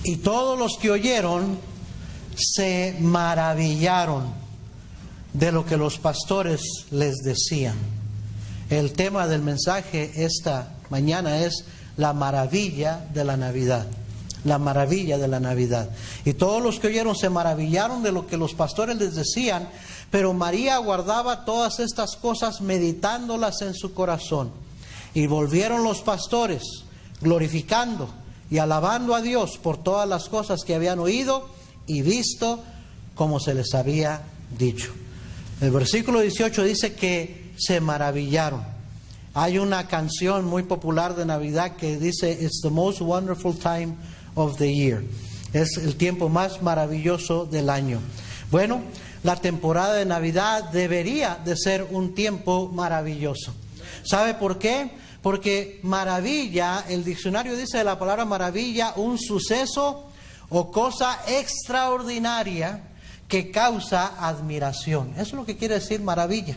Y todos los que oyeron se maravillaron de lo que los pastores les decían. El tema del mensaje esta mañana es la maravilla de la Navidad. La maravilla de la Navidad. Y todos los que oyeron se maravillaron de lo que los pastores les decían, pero María guardaba todas estas cosas meditándolas en su corazón. Y volvieron los pastores glorificando y alabando a Dios por todas las cosas que habían oído y visto como se les había dicho. El versículo 18 dice que se maravillaron. Hay una canción muy popular de Navidad que dice "It's the most wonderful time of the year". Es el tiempo más maravilloso del año. Bueno, la temporada de Navidad debería de ser un tiempo maravilloso. ¿Sabe por qué? Porque maravilla, el diccionario dice de la palabra maravilla, un suceso o cosa extraordinaria que causa admiración. Eso es lo que quiere decir maravilla.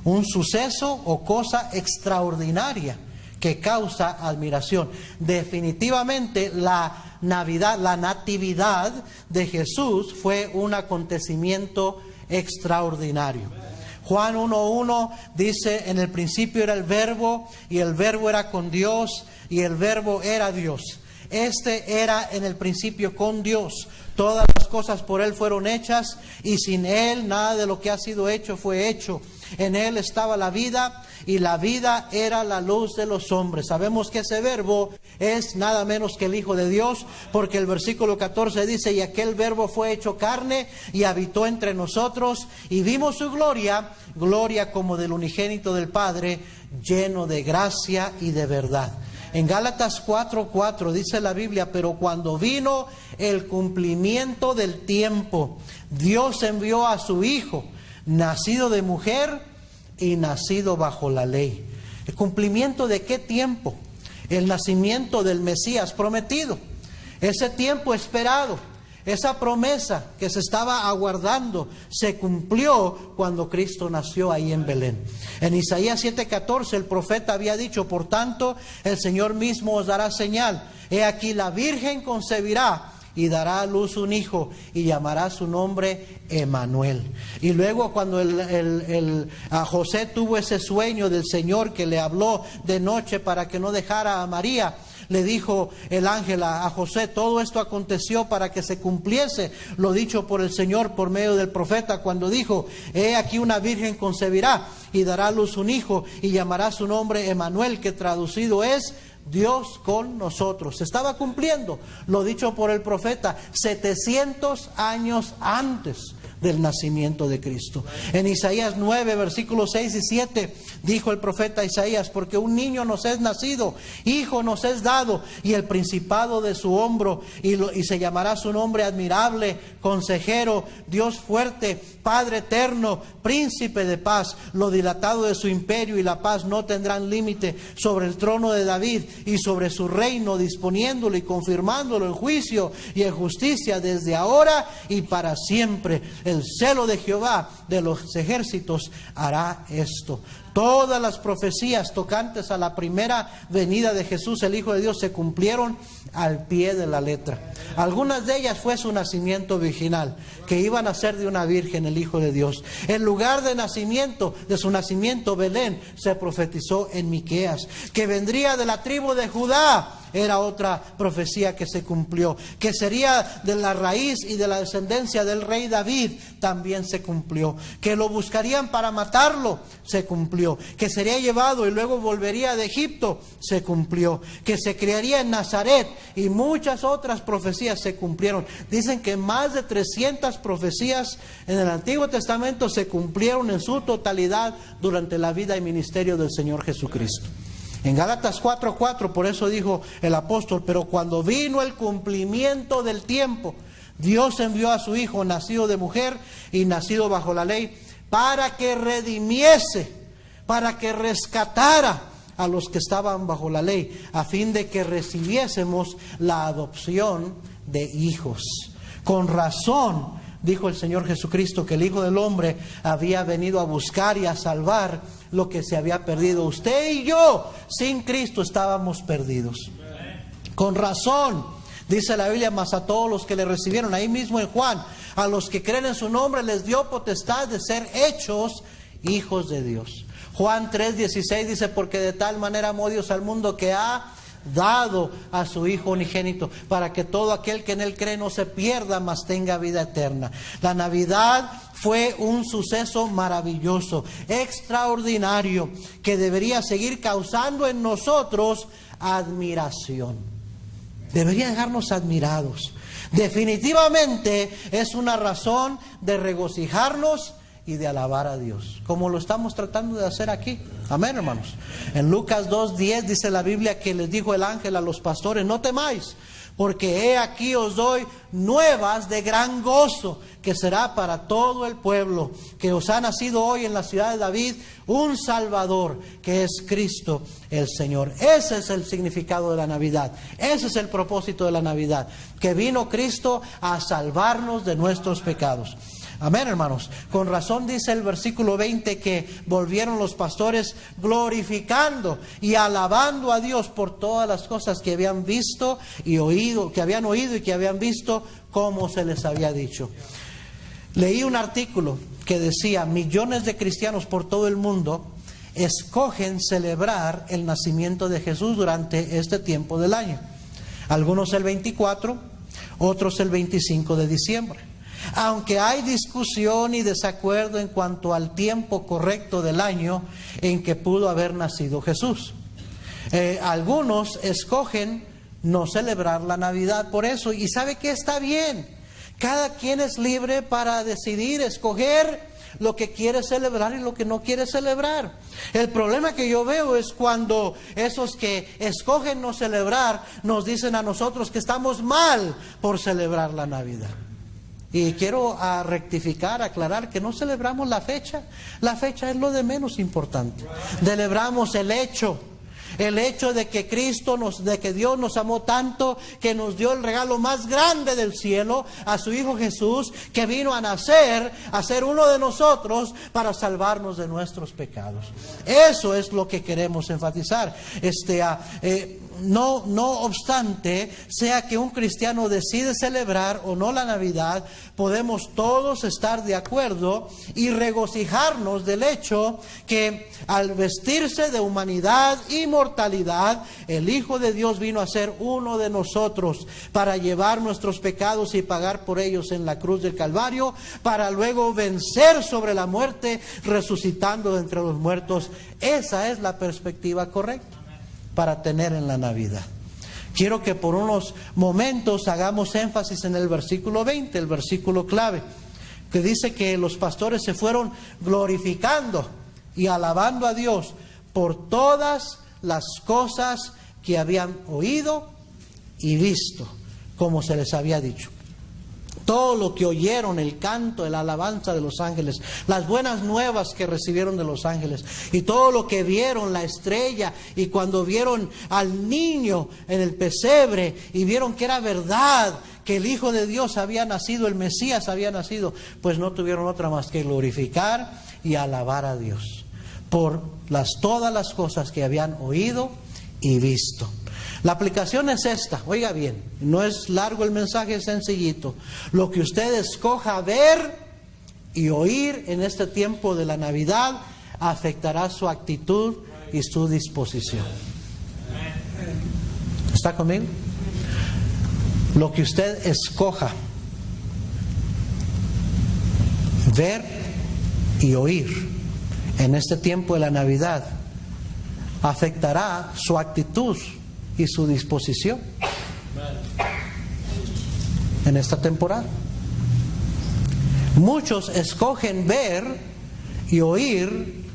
Un suceso o cosa extraordinaria que causa admiración. Definitivamente la Navidad, la natividad de Jesús fue un acontecimiento extraordinario. Juan 1:1 dice: en el principio era el Verbo, y el Verbo era con Dios, y el Verbo era Dios. Este era en el principio con Dios. Todas las cosas por Él fueron hechas, y sin Él nada de lo que ha sido hecho fue hecho. En Él estaba la vida, y la vida era la luz de los hombres. Sabemos que ese Verbo es nada menos que el Hijo de Dios, porque el versículo 14 dice: y aquel Verbo fue hecho carne y habitó entre nosotros, y vimos su gloria, gloria como del unigénito del Padre, lleno de gracia y de verdad. En Gálatas 4:4 dice la Biblia: pero cuando vino el cumplimiento del tiempo, Dios envió a su Hijo, nacido de mujer y nacido bajo la ley. ¿El cumplimiento de qué tiempo? El nacimiento del Mesías prometido. Ese tiempo esperado, esa promesa que se estaba aguardando, se cumplió cuando Cristo nació ahí en Belén. En Isaías 7:14 el profeta había dicho: por tanto, el Señor mismo os dará señal. He aquí, la Virgen concebirá y dará a luz un hijo, y llamará su nombre Emmanuel. Y luego cuando a José tuvo ese sueño del Señor que le habló de noche para que no dejara a María, le dijo el ángel a José: todo esto aconteció para que se cumpliese lo dicho por el Señor por medio del profeta, cuando dijo: he aquí, una virgen concebirá y dará a luz un hijo, y llamará su nombre Emmanuel, que traducido es Dios con nosotros. Se estaba cumpliendo lo dicho por el profeta 700 años antes del nacimiento de Cristo. En Isaías 9, versículos 6 y 7, dijo el profeta Isaías: porque un niño nos es nacido, hijo nos es dado, y el principado de su hombro, y se llamará su nombre admirable, consejero, Dios fuerte, Padre eterno, príncipe de paz. Lo dilatado de su imperio y la paz no tendrán límite sobre el trono de David y sobre su reino, disponiéndolo y confirmándolo en juicio y en justicia desde ahora y para siempre. El celo de Jehová de los ejércitos hará esto. Todas las profecías tocantes a la primera venida de Jesús, el Hijo de Dios, se cumplieron al pie de la letra. Algunas de ellas fue su nacimiento virginal, que iba a nacer de una virgen, el Hijo de Dios. El lugar de nacimiento, de su nacimiento, Belén, se profetizó en Miqueas. Que vendría de la tribu de Judá, era otra profecía que se cumplió. Que sería de la raíz y de la descendencia del rey David, también se cumplió. Que lo buscarían para matarlo, se cumplió. Que sería llevado y luego volvería de Egipto, se cumplió. Que se criaría en Nazaret, y muchas otras profecías se cumplieron. Dicen que más de 300 profecías en el Antiguo Testamento se cumplieron en su totalidad durante la vida y ministerio del Señor Jesucristo. En Gálatas 4:4, por eso dijo el apóstol: pero cuando vino el cumplimiento del tiempo, Dios envió a su Hijo, nacido de mujer y nacido bajo la ley, para que redimiese, para que rescatara a los que estaban bajo la ley, a fin de que recibiésemos la adopción de hijos. Con razón dijo el Señor Jesucristo que el Hijo del Hombre había venido a buscar y a salvar lo que se había perdido. Usted y yo, sin Cristo, estábamos perdidos. Con razón Dice la Biblia, mas a todos los que le recibieron, ahí mismo en Juan, a los que creen en su nombre les dio potestad de ser hechos hijos de Dios. Juan 3:16 dice, porque de tal manera amó Dios al mundo que ha dado a su Hijo unigénito, para que todo aquel que en Él cree no se pierda, mas tenga vida eterna. La Navidad fue un suceso maravilloso, extraordinario, que debería seguir causando en nosotros admiración. Debería dejarnos admirados. Definitivamente es una razón de regocijarnos y de alabar a Dios, como lo estamos tratando de hacer aquí. Amén, hermanos. En Lucas 2:10 dice la Biblia que les dijo el ángel a los pastores, no temáis, porque he aquí os doy nuevas de gran gozo, que será para todo el pueblo, que os ha nacido hoy en la ciudad de David un Salvador, que es Cristo el Señor. Ese es el significado de la Navidad. Ese es el propósito de la Navidad, que vino Cristo a salvarnos de nuestros pecados. Amén, hermanos. Con razón dice el versículo 20 que volvieron los pastores glorificando y alabando a Dios por todas las cosas que habían visto y oído, que habían oído y que habían visto, como se les había dicho. Leí un artículo que decía, millones de cristianos por todo el mundo escogen celebrar el nacimiento de Jesús durante este tiempo del año. Algunos el 24, otros el 25 de diciembre. Aunque hay discusión y desacuerdo en cuanto al tiempo correcto del año en que pudo haber nacido Jesús. Algunos escogen no celebrar la Navidad por eso, y sabe que está bien. Cada quien es libre para decidir, escoger lo que quiere celebrar y lo que no quiere celebrar. El problema que yo veo es cuando esos que escogen no celebrar nos dicen a nosotros que estamos mal por celebrar la Navidad. Y quiero rectificar, aclarar que no celebramos la fecha. La fecha es lo de menos importante. Celebramos el hecho de que de que Dios nos amó tanto, que nos dio el regalo más grande del cielo, a su Hijo Jesús, que vino a nacer, a ser uno de nosotros para salvarnos de nuestros pecados. Eso es lo que queremos enfatizar. No obstante, sea que un cristiano decide celebrar o no la Navidad, podemos todos estar de acuerdo y regocijarnos del hecho que al vestirse de humanidad y mortalidad, el Hijo de Dios vino a ser uno de nosotros para llevar nuestros pecados y pagar por ellos en la cruz del Calvario, para luego vencer sobre la muerte, resucitando de entre los muertos. Esa es la perspectiva correcta para tener en la Navidad. Quiero que por unos momentos hagamos énfasis en el versículo 20, el versículo clave, que dice que los pastores se fueron glorificando y alabando a Dios por todas las cosas que habían oído y visto, como se les había dicho. Todo lo que oyeron, el canto, la alabanza de los ángeles, las buenas nuevas que recibieron de los ángeles, y todo lo que vieron, la estrella, y cuando vieron al niño en el pesebre y vieron que era verdad, que el Hijo de Dios había nacido, el Mesías había nacido, pues no tuvieron otra más que glorificar y alabar a Dios por todas las cosas que habían oído y visto. La aplicación es esta, oiga bien, no es largo el mensaje, es sencillito. Lo que usted escoja ver y oír en este tiempo de la Navidad afectará su actitud y su disposición. ¿Está conmigo? Lo que usted escoja ver y oír en este tiempo de la Navidad afectará su actitud y su disposición en esta temporada. Muchos escogen ver y oír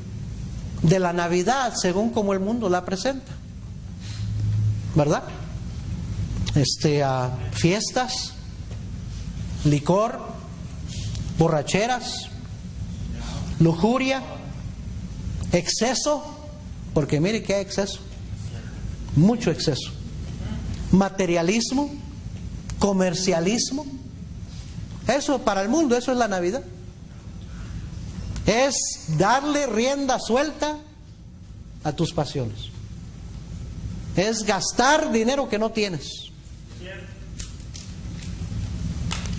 de la Navidad según como el mundo la presenta, ¿verdad? Fiestas, licor, borracheras, lujuria, exceso, porque mire que hay exceso. Mucho exceso, materialismo, comercialismo. Eso para el mundo, eso es la Navidad. Es darle rienda suelta a tus pasiones. Es gastar dinero que no tienes.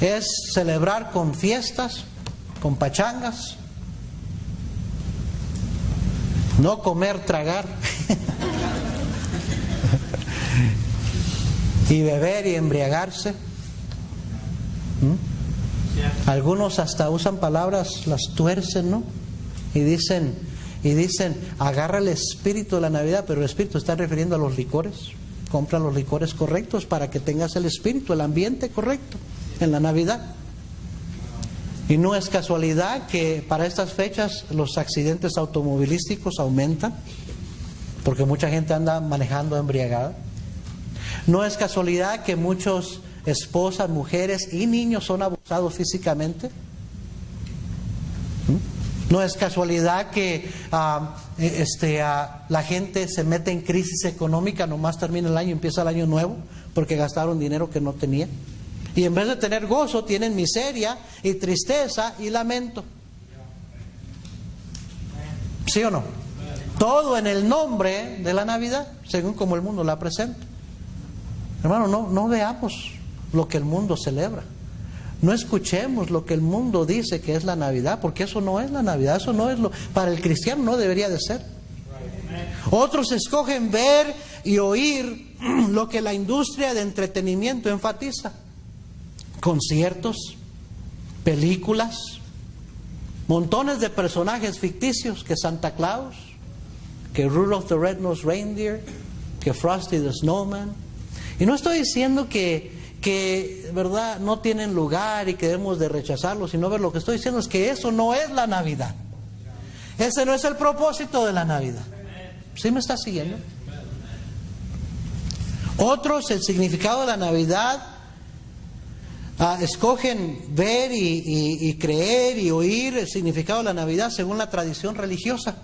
es celebrar con fiestas, con pachangas, no comer, tragar y beber y embriagarse. Algunos hasta usan palabras, las tuercen, ¿no? Y dicen, agarra el espíritu de la Navidad, pero el espíritu está refiriendo a los licores. Compra los licores correctos para que tengas el espíritu, el ambiente correcto en la Navidad. Y no es casualidad que para estas fechas los accidentes automovilísticos aumentan, porque mucha gente anda manejando embriagada. No es casualidad que muchos esposas, mujeres y niños son abusados físicamente. No es casualidad que la gente se mete en crisis económica, nomás termina el año y empieza el año nuevo, porque gastaron dinero que no tenían. Y en vez de tener gozo, tienen miseria y tristeza y lamento. ¿Sí o no? Todo en el nombre de la Navidad, según como el mundo la presenta. Hermano, no veamos lo que el mundo celebra. No escuchemos lo que el mundo dice que es la Navidad, porque eso no es la Navidad, eso no es lo... Para el cristiano no debería de ser. Otros escogen ver y oír lo que la industria de entretenimiento enfatiza. Conciertos, películas, montones de personajes ficticios, que Santa Claus, que Rudolph the Red-Nosed Reindeer, que Frosty the Snowman. Y no estoy diciendo que verdad no tienen lugar y que debemos de rechazarlos, sino ver lo que estoy diciendo es que eso no es la Navidad. Ese no es el propósito de la Navidad. ¿Sí me está siguiendo? Otros, el significado de la Navidad, escogen ver y creer y oír el significado de la Navidad según la tradición religiosa.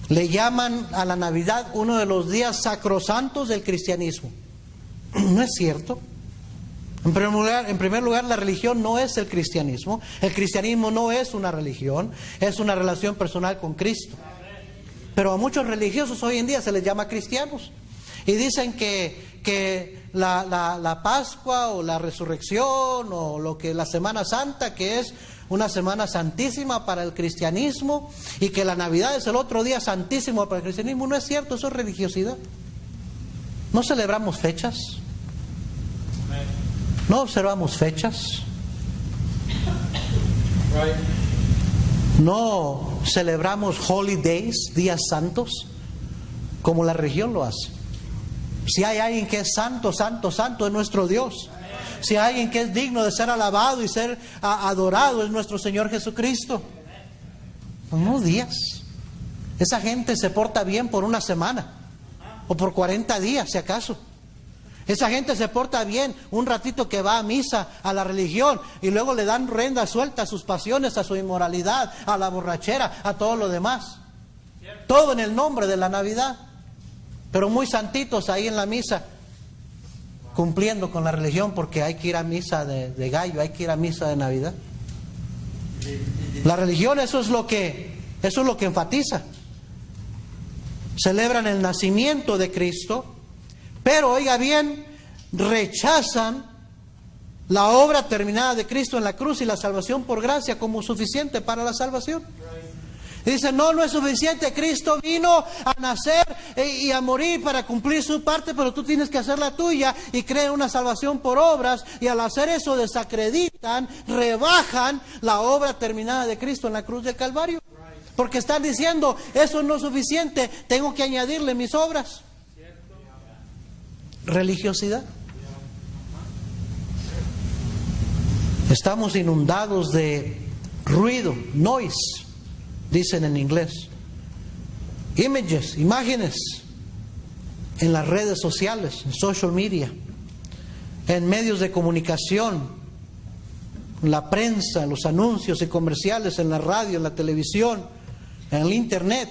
Le llaman a la Navidad uno de los días sacrosantos del cristianismo. No es cierto. En primer lugar, la religión no es el cristianismo. El cristianismo no es una religión, es una relación personal con Cristo. Pero a muchos religiosos hoy en día se les llama cristianos. Y dicen que la Pascua o la Resurrección o lo que la Semana Santa, que es una semana santísima para el cristianismo, y que la Navidad es el otro día santísimo para el cristianismo. No es cierto, eso es religiosidad. No celebramos fechas, no observamos fechas, no celebramos holidays, días santos, como la religión lo hace. Si hay alguien que es santo, santo, santo, es nuestro Dios. Si hay alguien que es digno de ser alabado y ser adorado, es nuestro Señor Jesucristo. Unos días. Esa gente se porta bien por una semana o por 40 días, si acaso. Esa gente se porta bien un ratito que va a misa, a la religión, y luego le dan rienda suelta a sus pasiones, a su inmoralidad, a la borrachera, a todo lo demás. Todo en el nombre de la Navidad. Pero muy santitos ahí en la misa, cumpliendo con la religión, porque hay que ir a misa de gallo, hay que ir a misa de Navidad. La religión, eso es lo que enfatiza. Celebran el nacimiento de Cristo, pero oiga bien, rechazan la obra terminada de Cristo en la cruz y la salvación por gracia como suficiente para la salvación. Y dicen, no es suficiente, Cristo vino a nacer y a morir para cumplir su parte, pero tú tienes que hacer la tuya, y creen una salvación por obras, y al hacer eso desacreditan, rebajan la obra terminada de Cristo en la cruz del Calvario. Porque están diciendo, eso no es suficiente, tengo que añadirle mis obras. Religiosidad. Estamos inundados de ruido, noise, dicen en inglés. Images, imágenes, en las redes sociales, en social media, en medios de comunicación, en la prensa, en los anuncios y comerciales, en la radio, en la televisión, en el internet.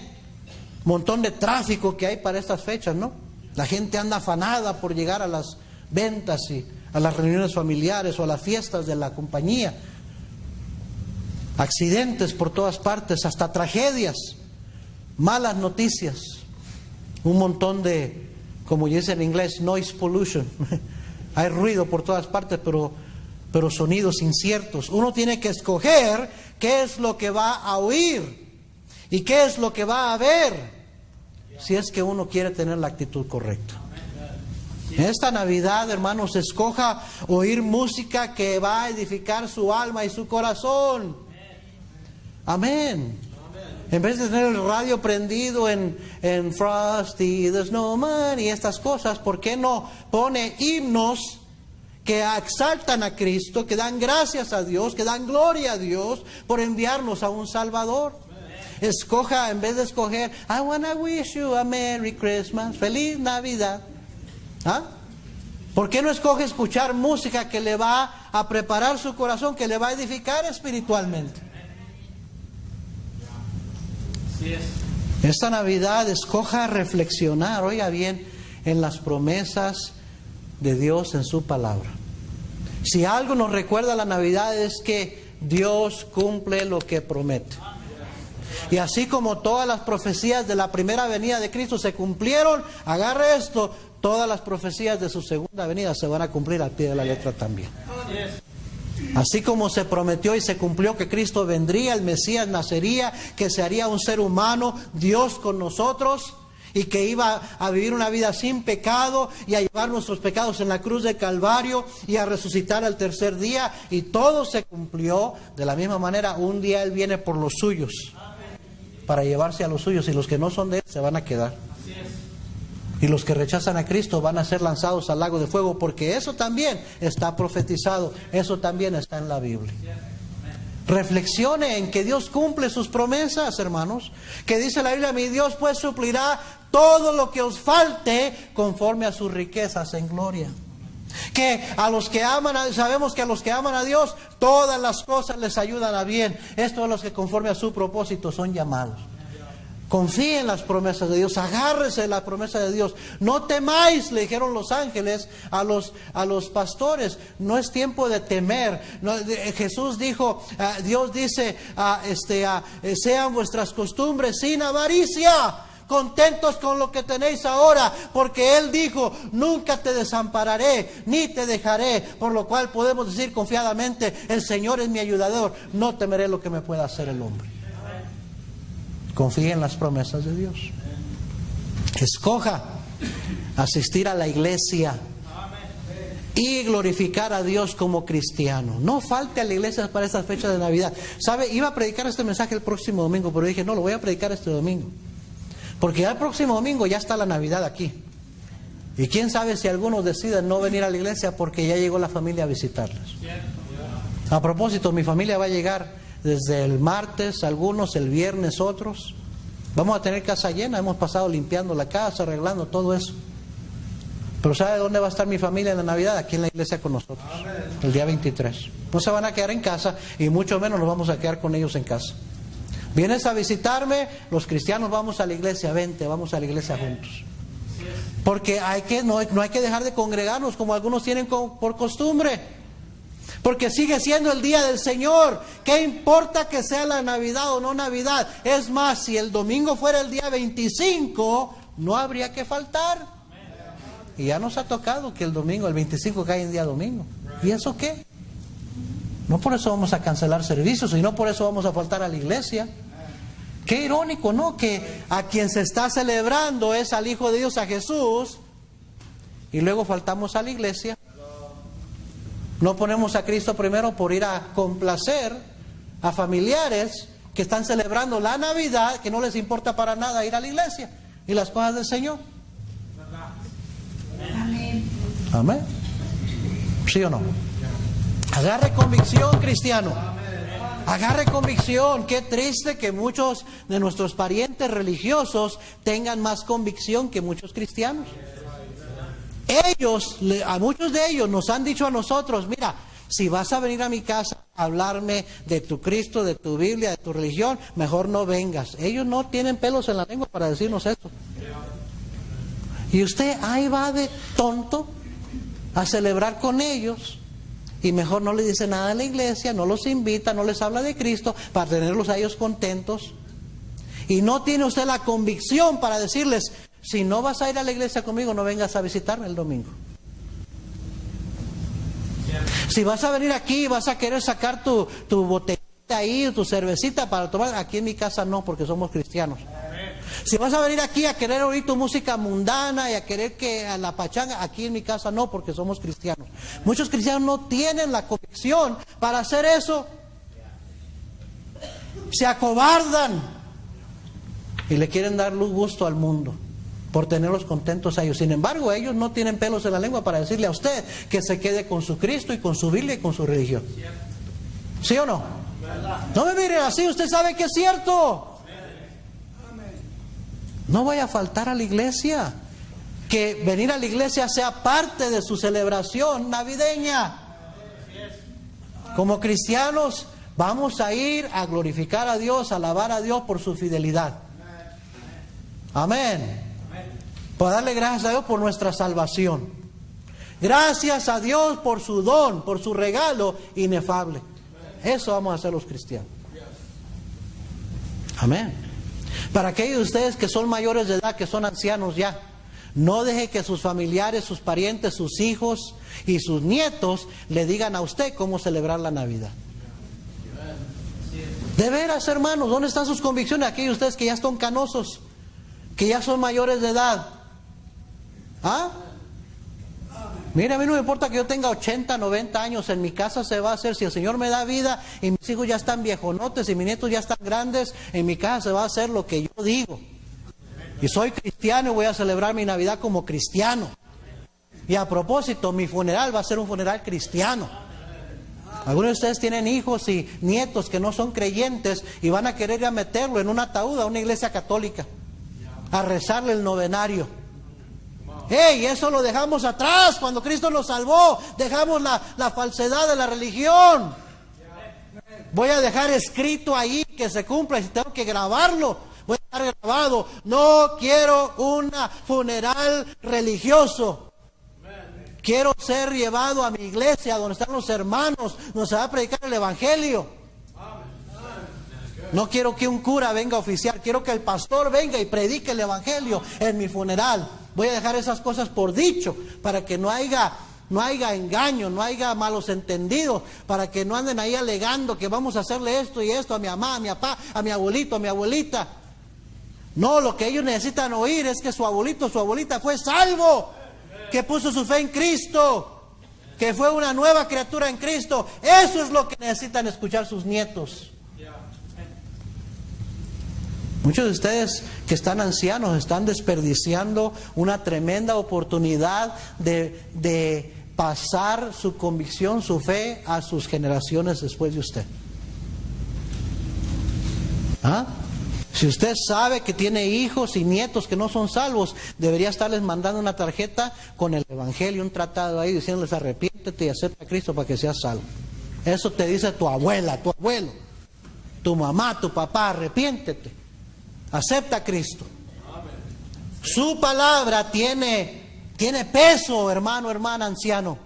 Montón de tráfico que hay para estas fechas, ¿no? La gente anda afanada por llegar a las ventas y a las reuniones familiares o a las fiestas de la compañía. Accidentes por todas partes, hasta tragedias, malas noticias, un montón de, como dice en inglés, noise pollution. Hay ruido por todas partes, pero pero sonidos inciertos. Uno tiene que escoger qué es lo que va a oír y qué es lo que va a ver, si es que uno quiere tener la actitud correcta. En esta Navidad, hermanos, escoja oír música que va a edificar su alma y su corazón. Amén. En vez de tener el radio prendido en Frosty the Snowman y estas cosas, ¿por qué no pone himnos que exaltan a Cristo, que dan gracias a Dios, que dan gloria a Dios por enviarnos a un Salvador? Escoja, en vez de escoger I wanna wish you a Merry Christmas, Feliz Navidad. ¿Ah? ¿Por qué no escoge escuchar música que le va a preparar su corazón, que le va a edificar espiritualmente? Esta Navidad escoja reflexionar, oiga bien, en las promesas de Dios en su palabra. Si algo nos recuerda la Navidad es que Dios cumple lo que promete. Y así como todas las profecías de la primera venida de Cristo se cumplieron, agarre esto, todas las profecías de su segunda venida se van a cumplir al pie de la letra también. Así como se prometió y se cumplió que Cristo vendría, el Mesías nacería, que se haría un ser humano, Dios con nosotros, y que iba a vivir una vida sin pecado y a llevar nuestros pecados en la cruz de Calvario y a resucitar al tercer día, y todo se cumplió. De la misma manera, un día Él viene por los suyos, para llevarse a los suyos, y los que no son de Él se van a quedar. Y los que rechazan a Cristo van a ser lanzados al lago de fuego, porque eso también está profetizado, eso también está en la Biblia. Reflexione en que Dios cumple sus promesas, hermanos. Que dice la Biblia, mi Dios pues suplirá todo lo que os falte conforme a sus riquezas en gloria. Que a los que aman sabemos que a los que aman a Dios todas las cosas les ayudan a bien. Esto a los que conforme a su propósito son llamados. Confíe en las promesas de Dios, agárrese de la promesa de Dios. No temáis, le dijeron los ángeles a los pastores. No es tiempo de temer. Jesús dijo, Dios dice, sean vuestras costumbres sin avaricia, contentos con lo que tenéis ahora, porque Él dijo, nunca te desampararé, ni te dejaré. Por lo cual podemos decir confiadamente, el Señor es mi ayudador, no temeré lo que me pueda hacer el hombre. Confíe en las promesas de Dios. Escoja asistir a la iglesia y glorificar a Dios como cristiano. No falte a la iglesia para estas fechas de Navidad. ¿Sabe? Iba a predicar este mensaje el próximo domingo, pero dije, no, lo voy a predicar este domingo. Porque ya el próximo domingo ya está la Navidad aquí. Y quién sabe si algunos deciden no venir a la iglesia porque ya llegó la familia a visitarles. A propósito, mi familia va a llegar desde el martes, algunos el viernes, otros. Vamos a tener casa llena, hemos pasado limpiando la casa, arreglando todo eso. Pero ¿sabe dónde va a estar mi familia en la Navidad? Aquí en la iglesia con nosotros, el día 23. No se van a quedar en casa y mucho menos nos vamos a quedar con ellos en casa. Vienes a visitarme, los cristianos vamos a la iglesia, vente, vamos a la iglesia juntos. Porque no hay que dejar de congregarnos como algunos tienen por costumbre. Porque sigue siendo el día del Señor. ¿Qué importa que sea la Navidad o no Navidad? Es más, si el domingo fuera el día 25, no habría que faltar. Y ya nos ha tocado que el domingo, el 25, cae en día domingo. ¿Y eso qué? No por eso vamos a cancelar servicios y no por eso vamos a faltar a la iglesia. Qué irónico, ¿no? Que a quien se está celebrando es al Hijo de Dios, a Jesús, y luego faltamos a la iglesia. No ponemos a Cristo primero por ir a complacer a familiares que están celebrando la Navidad, que no les importa para nada ir a la iglesia y las cosas del Señor. Amén. Amén. ¿Sí o no? Agarre convicción, cristiano. Agarre convicción. Qué triste que muchos de nuestros parientes religiosos tengan más convicción que muchos cristianos. A muchos de ellos nos han dicho a nosotros, mira, si vas a venir a mi casa a hablarme de tu Cristo, de tu Biblia, de tu religión, mejor no vengas. Ellos no tienen pelos en la lengua para decirnos eso. Y usted ahí va de tonto a celebrar con ellos y mejor no le dice nada a la iglesia, no los invita, no les habla de Cristo para tenerlos a ellos contentos. Y no tiene usted la convicción para decirles, si no vas a ir a la iglesia conmigo, no vengas a visitarme el domingo. Si vas a venir aquí, vas a querer sacar tu botellita ahí, tu cervecita para tomar, aquí en mi casa no, porque somos cristianos. Si vas a venir aquí a querer oír tu música mundana y a querer que a la pachanga, aquí en mi casa no, porque somos cristianos. Muchos cristianos no tienen la convicción para hacer eso. Se acobardan y le quieren dar gusto al mundo por tenerlos contentos a ellos. Sin embargo, ellos no tienen pelos en la lengua para decirle a usted que se quede con su Cristo y con su Biblia y con su religión. ¿Sí o no? No me mire así, usted sabe que es cierto. No vaya a faltar a la iglesia. Que venir a la iglesia sea parte de su celebración navideña. Como cristianos vamos a ir a glorificar a Dios, a alabar a Dios por su fidelidad. Amén. Por darle gracias a Dios por nuestra salvación. Gracias a Dios por su don, por su regalo inefable. Eso vamos a hacer los cristianos. Amén. Para aquellos de ustedes que son mayores de edad, que son ancianos ya, no deje que sus familiares, sus parientes, sus hijos y sus nietos le digan a usted cómo celebrar la Navidad. De veras, hermanos, ¿dónde están sus convicciones? Aquellos de ustedes que ya están canosos, que ya son mayores de edad. ¿Ah? Mira, a mí no me importa que yo tenga 80, 90 años, en mi casa se va a hacer, si el Señor me da vida y mis hijos ya están viejonotes y mis nietos ya están grandes, en mi casa se va a hacer lo que yo digo. Y soy cristiano y voy a celebrar mi Navidad como cristiano. Y a propósito, mi funeral va a ser un funeral cristiano. Algunos de ustedes tienen hijos y nietos que no son creyentes y van a querer ir a meterlo en un ataúd a una iglesia católica, a rezarle el novenario. ¡Hey! Eso lo dejamos atrás cuando Cristo nos salvó. Dejamos la falsedad de la religión. Voy a dejar escrito ahí que se cumpla y si tengo que grabarlo, voy a dejar grabado. No quiero un funeral religioso. Quiero ser llevado a mi iglesia donde están los hermanos, donde se va a predicar el evangelio. No quiero que un cura venga a oficiar, quiero que el pastor venga y predique el evangelio en mi funeral. Voy a dejar esas cosas por dicho para que no haya engaño, no haya malos entendidos, para que no anden ahí alegando que vamos a hacerle esto y esto a mi mamá, a mi papá, a mi abuelito, a mi abuelita. No, lo que ellos necesitan oír es que su abuelito, su abuelita fue salvo, que puso su fe en Cristo, que fue una nueva criatura en Cristo. Eso es lo que necesitan escuchar sus nietos. Muchos de ustedes que están ancianos están desperdiciando una tremenda oportunidad de pasar su convicción, su fe a sus generaciones después de usted. ¿Ah? Si usted sabe que tiene hijos y nietos que no son salvos, debería estarles mandando una tarjeta con el evangelio, un tratado ahí diciéndoles arrepiéntete y acepta a Cristo para que seas salvo. Eso te dice tu abuela, tu abuelo, tu mamá, tu papá, arrepiéntete. Acepta a Cristo. Su palabra tiene peso, hermano, hermana, anciano.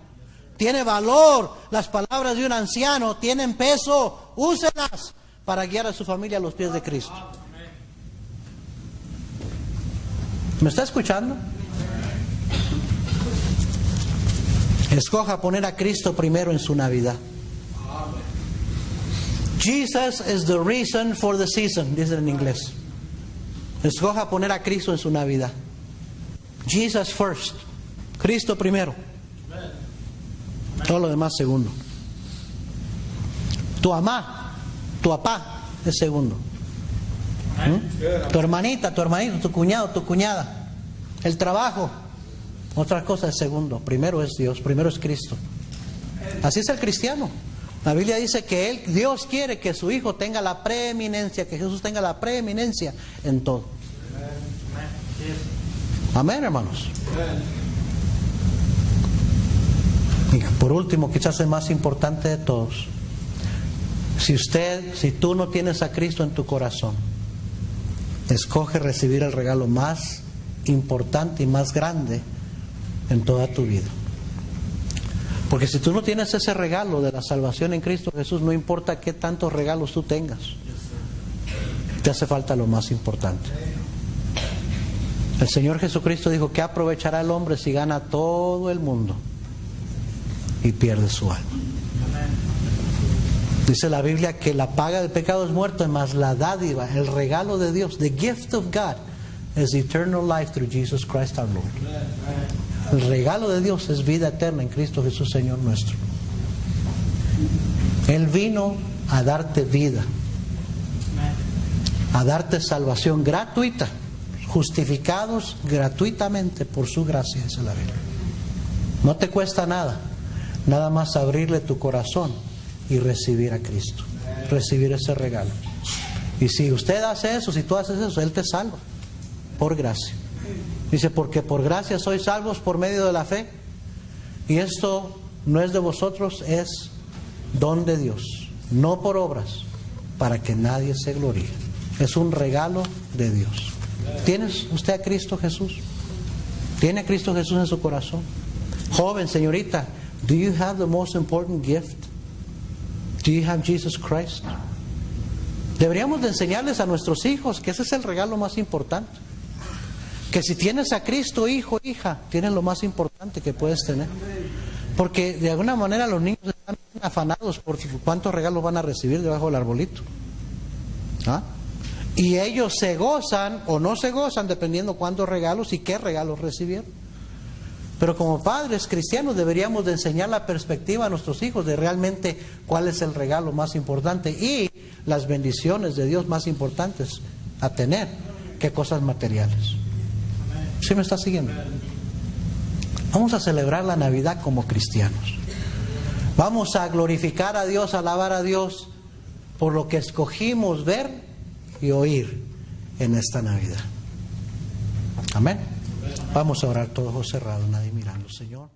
Tiene valor. Las palabras de un anciano tienen peso. Úselas para guiar a su familia a los pies de Cristo. ¿Me está escuchando? Escoja poner a Cristo primero en su Navidad. Jesus is the reason for the season, dice en inglés. Escoja poner a Cristo en su Navidad. Jesus first. Cristo primero. Todo lo demás segundo. Tu mamá, tu papá es segundo. Tu hermanita, tu hermanito, tu cuñado, tu cuñada. El trabajo. Otras cosas es segundo. Primero es Dios, primero es Cristo. Así es el cristiano. La Biblia dice que Dios quiere que su Hijo tenga la preeminencia, que Jesús tenga la preeminencia en todo. Amén, hermanos. Y por último, quizás el más importante de todos. Si tú no tienes a Cristo en tu corazón, escoge recibir el regalo más importante y más grande en toda tu vida. Porque si tú no tienes ese regalo de la salvación en Cristo Jesús, no importa qué tantos regalos tú tengas, te hace falta lo más importante. El Señor Jesucristo dijo: ¿qué aprovechará el hombre si gana todo el mundo y pierde su alma? Dice la Biblia que la paga del pecado es muerte, más la dádiva, el regalo de Dios, the gift of God, is eternal life through Jesus Christ our Lord. El regalo de Dios es vida eterna en Cristo Jesús, Señor nuestro. Él vino a darte vida, a darte salvación gratuita, justificados gratuitamente por su gracia, dice la Biblia. No te cuesta nada, nada más abrirle tu corazón y recibir a Cristo, recibir ese regalo. Y si usted hace eso, si tú haces eso, Él te salva por gracia. Dice, porque por gracia sois salvos por medio de la fe, y esto no es de vosotros, es don de Dios, no por obras, para que nadie se gloríe. Es un regalo de Dios. ¿Tienes usted a Cristo Jesús? ¿Tiene a Cristo Jesús en su corazón? Joven, señorita, do you have the most important gift? Do you have Jesus Christ? Deberíamos de enseñarles a nuestros hijos que ese es el regalo más importante. Que si tienes a Cristo, hijo, hija, tienes lo más importante que puedes tener. Porque de alguna manera los niños están afanados por cuántos regalos van a recibir debajo del arbolito. ¿Ah? Y ellos se gozan o no se gozan dependiendo cuántos regalos y qué regalos recibieron. Pero como padres cristianos deberíamos de enseñar la perspectiva a nuestros hijos de realmente cuál es el regalo más importante y las bendiciones de Dios más importantes a tener que cosas materiales. ¿Sí me está siguiendo? Vamos a celebrar la Navidad como cristianos. Vamos a glorificar a Dios, alabar a Dios por lo que escogimos ver y oír en esta Navidad. Amén. Vamos a orar todos ojos cerrados, nadie mirando, Señor.